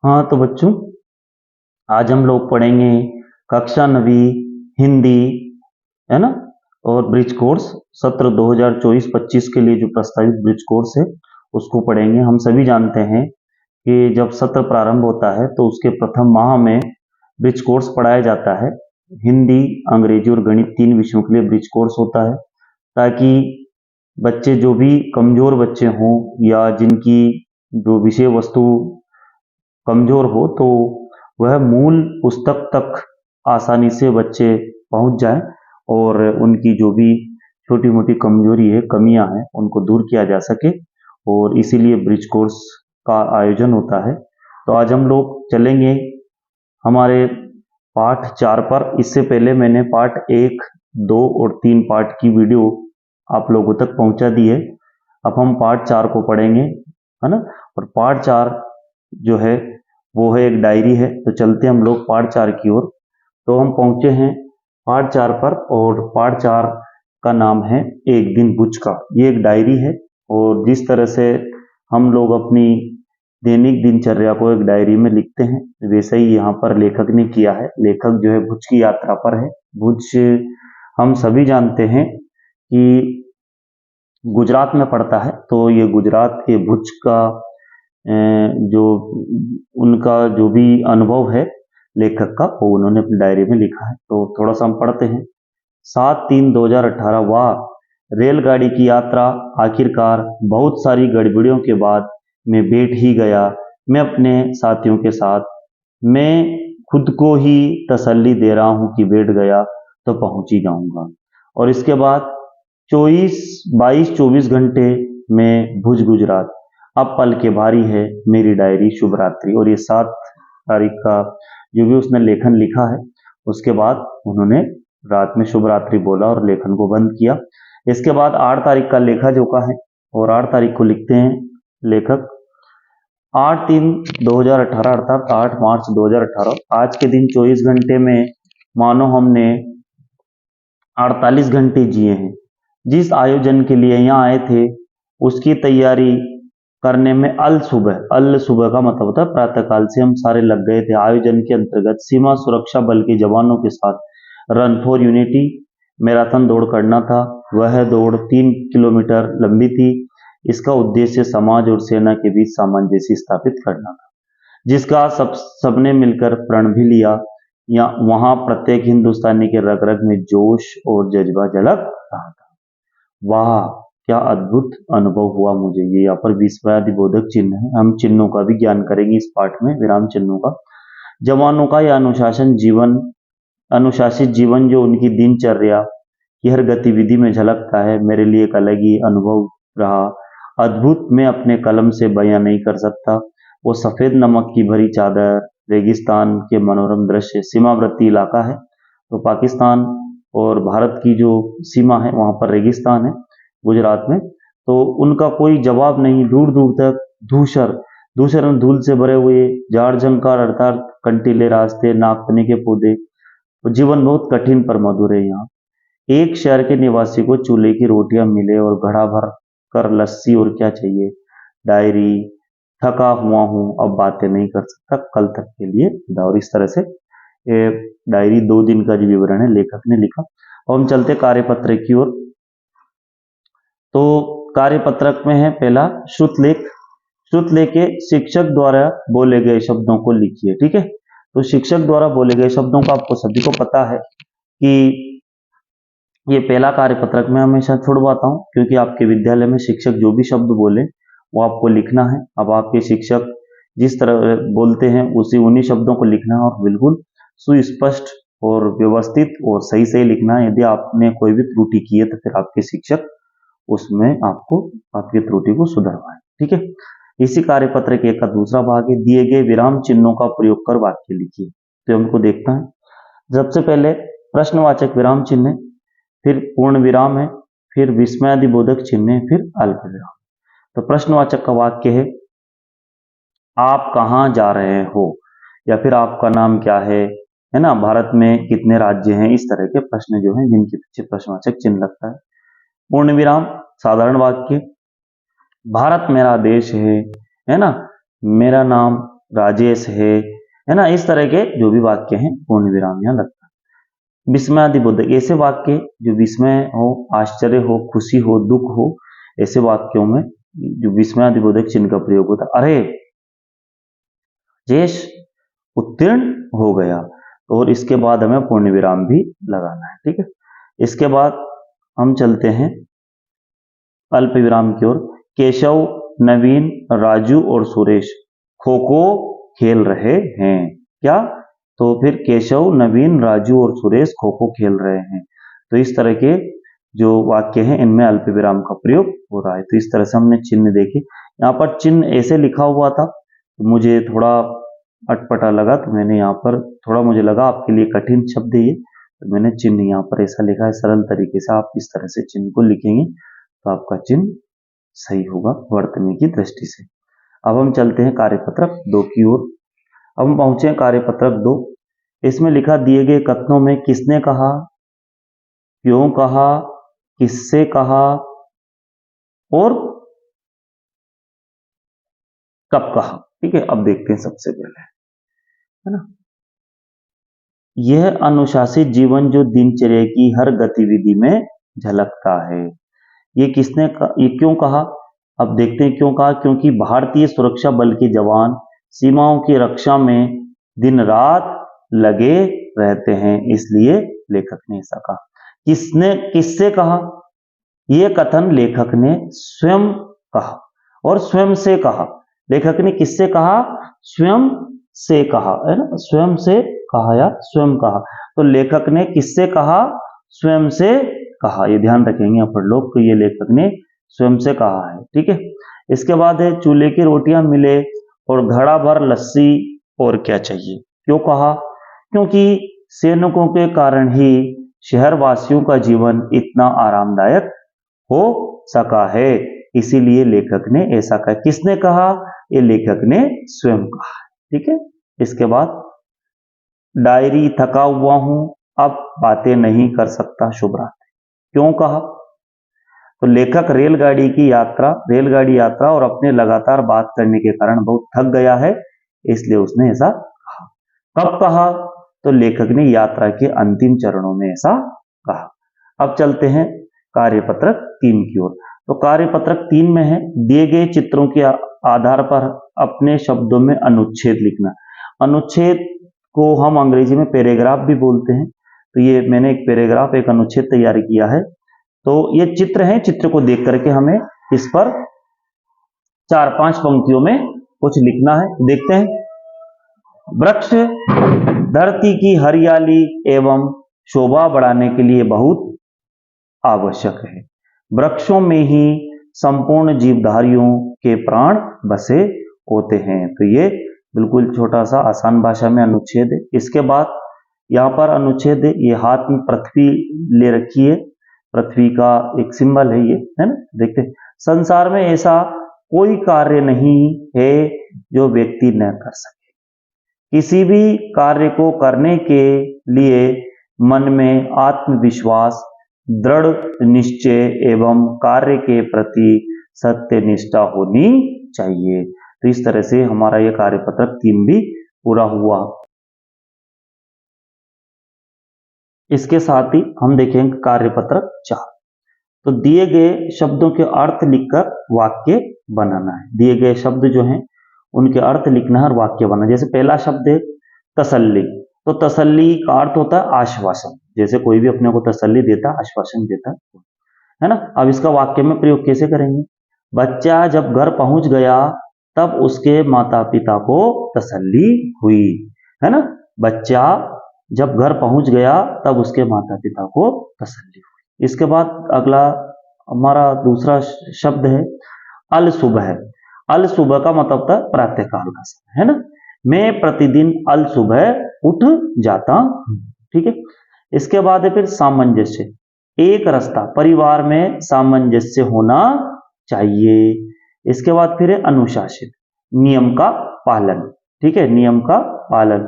हाँ तो बच्चों, आज हम लोग पढ़ेंगे कक्षा 9वीं हिंदी, है ना। और ब्रिज कोर्स सत्र 2024-25 के लिए जो प्रस्तावित ब्रिज कोर्स है उसको पढ़ेंगे। हम सभी जानते हैं कि जब सत्र प्रारंभ होता है तो उसके प्रथम माह में ब्रिज कोर्स पढ़ाया जाता है। हिंदी, अंग्रेजी और गणित 3 विषयों के लिए ब्रिज कोर्स होता है, ताकि बच्चे जो भी कमजोर बच्चे हों या जिनकी जो विषय वस्तु कमजोर हो, तो वह मूल पुस्तक तक आसानी से बच्चे पहुंच जाएं और उनकी जो भी छोटी मोटी कमजोरी है, कमियां हैं, उनको दूर किया जा सके। और इसीलिए ब्रिज कोर्स का आयोजन होता है। तो आज हम लोग चलेंगे हमारे पाठ 4 पर। इससे पहले मैंने पाठ 1, 2 और 3 पाठ की वीडियो आप लोगों तक पहुंचा दी है। अब हम पाठ 4 को पढ़ेंगे, है ना। और पाठ 4 जो है वो है एक डायरी है। तो चलते हम लोग पाठ 4 की ओर। तो हम पहुंचे हैं पाठ 4 पर, और पाठ 4 का नाम है एक दिन बुझ का। ये एक डायरी है, और जिस तरह से हम लोग अपनी दैनिक दिनचर्या को एक डायरी में लिखते हैं, वैसे ही यहाँ पर लेखक ने किया है। लेखक जो है भुज की यात्रा पर है। भुज हम सभी जानते हैं कि गुजरात में पड़ता है। तो ये गुजरात के भुज का जो उनका जो भी अनुभव है लेखक का, वो उन्होंने अपनी डायरी में लिखा है। तो थोड़ा सा हम पढ़ते हैं। 7/3/2018। वाह, रेलगाड़ी की यात्रा आखिरकार बहुत सारी गड़बड़ियों के बाद मैं बैठ ही गया। मैं अपने साथियों के साथ, मैं खुद को ही तसल्ली दे रहा हूं कि बैठ गया तो पहुंच ही जाऊंगा। और इसके बाद 22 घंटे में भुज गुजरात, अब पल के भारी है मेरी डायरी, शुभ रात्रि। और ये 7 तारीख का जो भी उसने लेखन लिखा है, उसके बाद उन्होंने रात में शुभ रात्रि बोला और लेखन को बंद किया। इसके बाद 8 तारीख का लेखा जोखा है, और 8 तारीख को लिखते हैं लेखक, 8/3/2018 अर्थात 8 मार्च 2018। आज के दिन 24 घंटे में मानो हमने 48 घंटे जिए हैं। जिस आयोजन के लिए यहाँ आए थे उसकी तैयारी करने में अल सुबह का मतलब होता है प्रातःकाल से हम सारे लग गए थे। आयोजन के अंतर्गत सीमा सुरक्षा बल के जवानों के साथ रन फॉर यूनिटी मैराथन दौड़ करना था। वह दौड़ 3 किलोमीटर लंबी थी। इसका उद्देश्य समाज और सेना के बीच सामंजस्य स्थापित करना था, जिसका सबने मिलकर प्रण भी लिया। या वहां प्रत्येक हिंदुस्तानी के रग रग में जोश और जज्बा झलक रहा था। वाह, क्या अद्भुत अनुभव हुआ मुझे। ये यहाँ पर विस्मयादिबोधक चिन्ह है। हम चिन्हों का भी ज्ञान करेंगे इस पाठ में, विराम चिन्हों का। जवानों का यह अनुशासित जीवन जो उनकी दिनचर्या की हर गतिविधि में झलकता है, मेरे लिए एक अलग ही अनुभव रहा। अद्भुत, मैं अपने कलम से बयां नहीं कर सकता। वो सफेद नमक की भरी चादर, रेगिस्तान के मनोरम दृश्य, सीमावर्ती इलाका है। तो पाकिस्तान और भारत की जो सीमा है वहां पर रेगिस्तान है गुजरात में। तो उनका कोई जवाब नहीं। दूर दूर तक धूसर धूसर और धूल से भरे हुए जाड़ झंकार अर्थात कंटीले रास्ते, नागफनी के पौधे। तो जीवन बहुत कठिन पर मधुर है यहाँ। एक शहर के निवासी को चूल्हे की रोटियां मिले और घड़ा भर कर लस्सी, और क्या चाहिए। डायरी, थका हुआ हूं, अब बातें नहीं कर सकता, कल तक के लिए विदा। और इस तरह से ये डायरी 2 दिन का जो विवरण है लेखक ने लिखा। और हम चलते कार्यपत्र की ओर। तो कार्यपत्रक में है पहला श्रुतलेख। श्रुतलेख के शिक्षक द्वारा बोले गए शब्दों को लिखिए। ठीक है। तो शिक्षक द्वारा बोले गए शब्दों का आपको सभी को पता है कि ये पहला कार्यपत्रक में हमेशा छुड़वाता हूं, क्योंकि आपके विद्यालय में शिक्षक जो भी शब्द बोले वो आपको लिखना है। अब आपके शिक्षक जिस तरह बोलते हैं उसी उन्हीं शब्दों को लिखना है, और बिल्कुल सुस्पष्ट और व्यवस्थित और सही सही लिखना है। यदि आपने कोई भी त्रुटि की है तो फिर आपके शिक्षक उसमें आपको आपकी त्रुटि को सुधरवाएं। ठीक है। इसी कार्यपत्र के का दूसरा भाग है, दिए गए विराम चिन्हों का प्रयोग कर वाक्य लिखिए। तो हमको देखना है। सबसे पहले प्रश्नवाचक विराम चिन्ह है, फिर पूर्ण विराम है, फिर विस्मयादिबोधक चिन्ह है, फिर अल्प विराम। तो प्रश्नवाचक का वाक्य है, आप कहाँ जा रहे हो, या फिर आपका नाम क्या है ना। भारत में कितने राज्य हैं, इस तरह के प्रश्न जो हैं जिनके पीछे प्रश्नवाचक चिन्ह लगता है। पूर्ण विराम साधारण वाक्य, भारत मेरा देश है ना, मेरा नाम राजेश है ना, इस तरह के जो भी वाक्य हैं पूर्ण विराम यहाँ लगता है। विस्मयादिबोधक ऐसे वाक्य जो विस्मय हो, आश्चर्य हो, खुशी हो, दुख हो, ऐसे वाक्यों में जो विस्मयादिबोधक चिन्ह का प्रयोग होता है। अरे जेश उत्तीर्ण हो गया, और इसके बाद हमें पूर्ण विराम भी लगाना है। ठीक है, इसके बाद हम चलते हैं अल्प विराम की ओर। केशव, नवीन, राजू और सुरेश खो खो खेल रहे हैं। क्या? तो फिर केशव, नवीन, राजू और सुरेश खो खो खेल रहे हैं। तो इस तरह के जो वाक्य हैं इनमें अल्प विराम का प्रयोग हो रहा है। तो इस तरह से हमने चिन्ह देखे। यहाँ पर चिन्ह ऐसे लिखा हुआ था, तो मुझे थोड़ा अटपटा लगा, तो मैंने यहाँ पर थोड़ा, मुझे लगा आपके लिए कठिन शब्द है ये, तो मैंने चिन्ह यहाँ पर ऐसा लिखा है। सरल तरीके से आप इस तरह से चिन्ह को लिखेंगे तो आपका चिन्ह सही होगा वर्तनी की दृष्टि से। अब हम चलते हैं कार्यपत्रक 2 की ओर। अब हम पहुंचे हैं कार्यपत्रक 2। इसमें लिखा, दिए गए कथनों में किसने कहा, क्यों कहा, किससे कहा और कब कहा। ठीक है, अब देखते हैं सबसे पहले, है ना, यह अनुशासित जीवन जो दिनचर्या की हर गतिविधि में झलकता है। ये किसने ये क्यों कहा, अब देखते हैं क्यों कहा। क्योंकि भारतीय सुरक्षा बल के जवान सीमाओं की रक्षा में दिन रात लगे रहते हैं, इसलिए लेखक ने ऐसा कहा। किसने, किससे कहा, यह कथन लेखक ने स्वयं कहा और स्वयं से कहा। लेखक ने किससे कहा, स्वयं से कहा, है ना, स्वयं से कहा या स्वयं कहा। तो लेखक ने किससे कहा, स्वयं से कहा। ये ध्यान रखेंगे यहाँ पर लोग, तो ये लेखक ने स्वयं से कहा है। ठीक है, इसके बाद है, चूल्हे की रोटियां मिले और घड़ा भर लस्सी और क्या चाहिए। क्यों कहा, क्योंकि सैनिकों के कारण ही शहरवासियों का जीवन इतना आरामदायक हो सका है, इसीलिए लेखक ने ऐसा कहा। किसने कहा, ये लेखक ने स्वयं कहा। ठीक है, इसके बाद डायरी, थका हुआ हूं, अब बातें नहीं कर सकता, शुभ रात्रि। क्यों कहा, तो लेखक रेलगाड़ी यात्रा और अपने लगातार बात करने के कारण बहुत थक गया है, इसलिए उसने ऐसा कहा। कब कहा, तो लेखक ने यात्रा के अंतिम चरणों में ऐसा कहा। अब चलते हैं कार्यपत्रक 3 की ओर। तो कार्यपत्रक 3 में है, दिए गए चित्रों के आधार पर अपने शब्दों में अनुच्छेद लिखना। अनुच्छेद को हम अंग्रेजी में पैराग्राफ भी बोलते हैं। तो ये मैंने एक पैराग्राफ, एक अनुच्छेद तैयार किया है। तो ये चित्र है, चित्र को देख करके हमें इस पर 4-5 पंक्तियों में कुछ लिखना है। देखते हैं, वृक्ष धरती की हरियाली एवं शोभा बढ़ाने के लिए बहुत आवश्यक है। वृक्षों में ही संपूर्ण जीवधारियों के प्राण बसे होते हैं। तो ये बिल्कुल छोटा सा आसान भाषा में अनुच्छेद है। इसके बाद यहाँ पर अनुच्छेद है, ये हाथ में पृथ्वी ले रखी है, पृथ्वी का एक सिंबल है ये, है ना। देखते हैं, संसार में ऐसा कोई कार्य नहीं है जो व्यक्ति न कर सके। किसी भी कार्य को करने के लिए मन में आत्मविश्वास, दृढ़ निश्चय एवं कार्य के प्रति सत्यनिष्ठा होनी चाहिए। तो इस तरह से हमारा यह कार्यपत्रक 3 भी पूरा हुआ। इसके साथ ही हम देखेंगे कार्यपत्रक 4। तो दिए गए शब्दों के अर्थ लिखकर वाक्य बनाना है। दिए गए शब्द जो हैं उनके अर्थ लिखना है और वाक्य बनाना। जैसे पहला शब्द है तसल्ली, तो तसल्ली का अर्थ होता है आश्वासन। जैसे कोई भी अपने को तसल्ली देता, आश्वासन देता है ना। अब इसका वाक्य में प्रयोग कैसे करेंगे, बच्चा जब घर पहुंच गया तब उसके माता पिता को तसल्ली हुई, है ना। बच्चा जब घर पहुंच गया तब उसके माता पिता को तसल्ली हुई। इसके बाद अगला हमारा दूसरा शब्द है अल सुबह। अल सुबह का मतलब था प्रातःकाल का समय, है ना। मैं प्रतिदिन अल सुबह उठ जाता हूं। ठीक है, इसके बाद है फिर सामंजस्य, एक रास्ता, परिवार में सामंजस्य होना चाहिए। इसके बाद फिर है अनुशासित, नियम का पालन। ठीक है, नियम का पालन।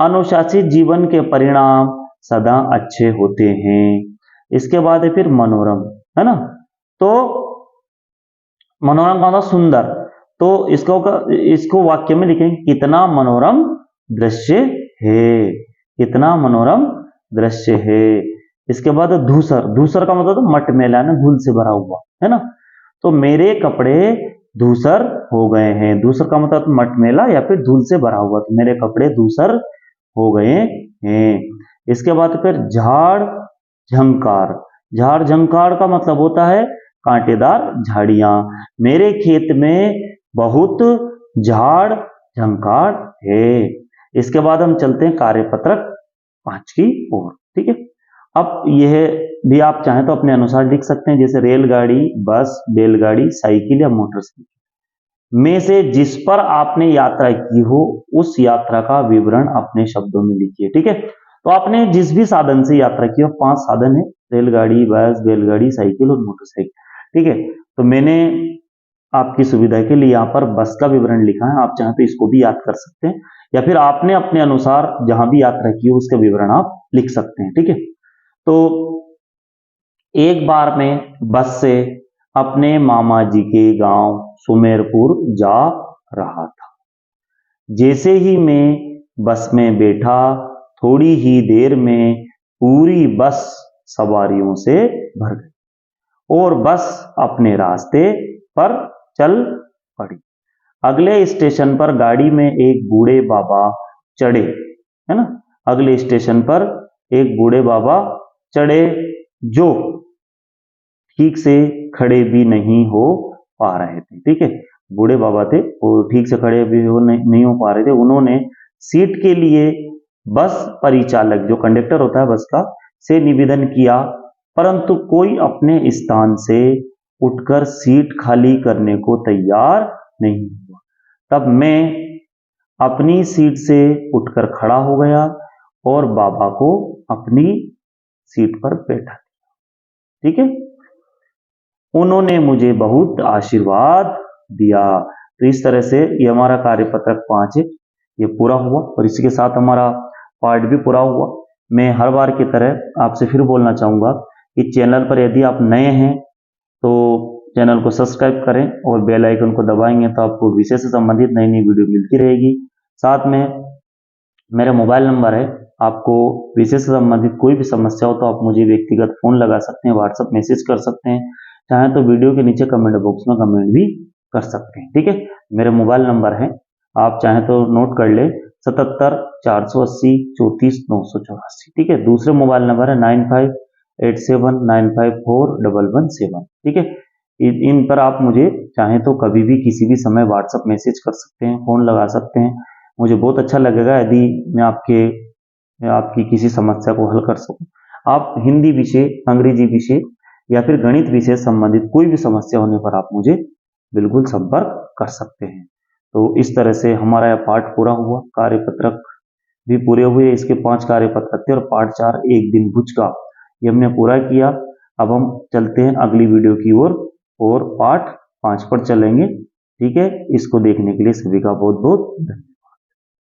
अनुशासित जीवन के परिणाम सदा अच्छे होते हैं। इसके बाद है फिर मनोरम, है ना। तो मनोरम का मतलब सुंदर, तो इसको वाक्य में लिखेंगे, कितना मनोरम दृश्य है, कितना मनोरम दृश्य है। इसके बाद धूसर, धूसर का मतलब तो मटमैला ना, धूल से भरा हुआ है ना। तो मेरे कपड़े धूसर हो गए हैं, धूसर का मतलब मटमैला या फिर धूल से भरा हुआ, तो मेरे कपड़े धूसर हो गए हैं। इसके बाद फिर झाड़ झंकार, झाड़ झंकार का मतलब होता है कांटेदार झाड़ियां। मेरे खेत में बहुत झाड़ झंकार है। इसके बाद हम चलते हैं कार्यपत्रक 5 की ओर, ठीक है। अब यह भी आप चाहें तो अपने अनुसार लिख सकते हैं, जैसे रेलगाड़ी, बस, बैलगाड़ी, साइकिल या मोटरसाइकिल में से जिस पर आपने यात्रा की हो उस यात्रा का विवरण अपने शब्दों में लिखिए, ठीक है। तो आपने जिस भी साधन से यात्रा की हो, 5 साधन है, रेलगाड़ी, बस, बैलगाड़ी, साइकिल और मोटरसाइकिल, ठीक है। तो मैंने आपकी सुविधा के लिए यहाँ पर बस का विवरण लिखा है, आप चाहें तो इसको भी याद कर सकते हैं, या फिर आपने अपने अनुसार जहां भी यात्रा की हो उसका विवरण आप लिख सकते हैं, ठीक है। तो एक बार मैं बस से अपने मामा जी के गांव सुमेरपुर जा रहा था। जैसे ही मैं बस में बैठा, थोड़ी ही देर में पूरी बस सवारियों से भर गई और बस अपने रास्ते पर चल पड़ी। अगले स्टेशन पर गाड़ी में एक बूढ़े बाबा चढ़े, है ना। अगले स्टेशन पर एक बूढ़े बाबा चढ़े जो ठीक से खड़े भी नहीं हो पा रहे थे, ठीक है। बूढ़े बाबा थे, वो ठीक से खड़े भी नहीं हो पा रहे थे। उन्होंने सीट के लिए बस परिचालक, जो कंडक्टर होता है बस का, से निवेदन किया, परंतु कोई अपने स्थान से उठकर सीट खाली करने को तैयार नहीं हुआ। तब मैं अपनी सीट से उठकर खड़ा हो गया और बाबा को अपनी सीट पर बैठा, ठीक है। उन्होंने मुझे बहुत आशीर्वाद दिया। तो इस तरह से ये हमारा कार्यपत्रक 5 है, ये पूरा हुआ और इसी के साथ हमारा पार्ट भी पूरा हुआ। मैं हर बार की तरह आपसे फिर बोलना चाहूँगा कि चैनल पर यदि आप नए हैं तो चैनल को सब्सक्राइब करें और बेल आइकन को दबाएंगे तो आपको विषय से संबंधित नई नई वीडियो मिलती रहेगी। साथ में मेरा मोबाइल नंबर है, आपको विषय से संबंधित कोई भी समस्या हो तो आप मुझे व्यक्तिगत फ़ोन लगा सकते हैं, व्हाट्सएप मैसेज कर सकते हैं, चाहे तो वीडियो के नीचे कमेंट बॉक्स में कमेंट भी कर सकते हैं, ठीक है। मेरा मोबाइल नंबर है, आप चाहें तो नोट कर ले, 77 480 34 984, ठीक है। दूसरे मोबाइल नंबर है 9587 954 117, ठीक है। इन पर आप मुझे चाहें तो कभी भी किसी भी समय व्हाट्सएप मैसेज कर सकते हैं, फ़ोन लगा सकते हैं। मुझे बहुत अच्छा लगेगा यदि मैं आपकी किसी समस्या को हल कर सकूं। आप हिंदी विषय, अंग्रेजी विषय या फिर गणित विषय संबंधित कोई भी समस्या होने पर आप मुझे बिल्कुल संपर्क कर सकते हैं। तो इस तरह से हमारा यह पाठ पूरा हुआ, कार्यपत्रक भी पूरे हुए। इसके 5 कार्यपत्रक थे और पार्ट 4 एक दिन भुज का ये हमने पूरा किया। अब हम चलते हैं अगली वीडियो की ओर और पार्ट 5 पर चलेंगे, ठीक है। इसको देखने के लिए सभी का बहुत बहुत धन्यवाद।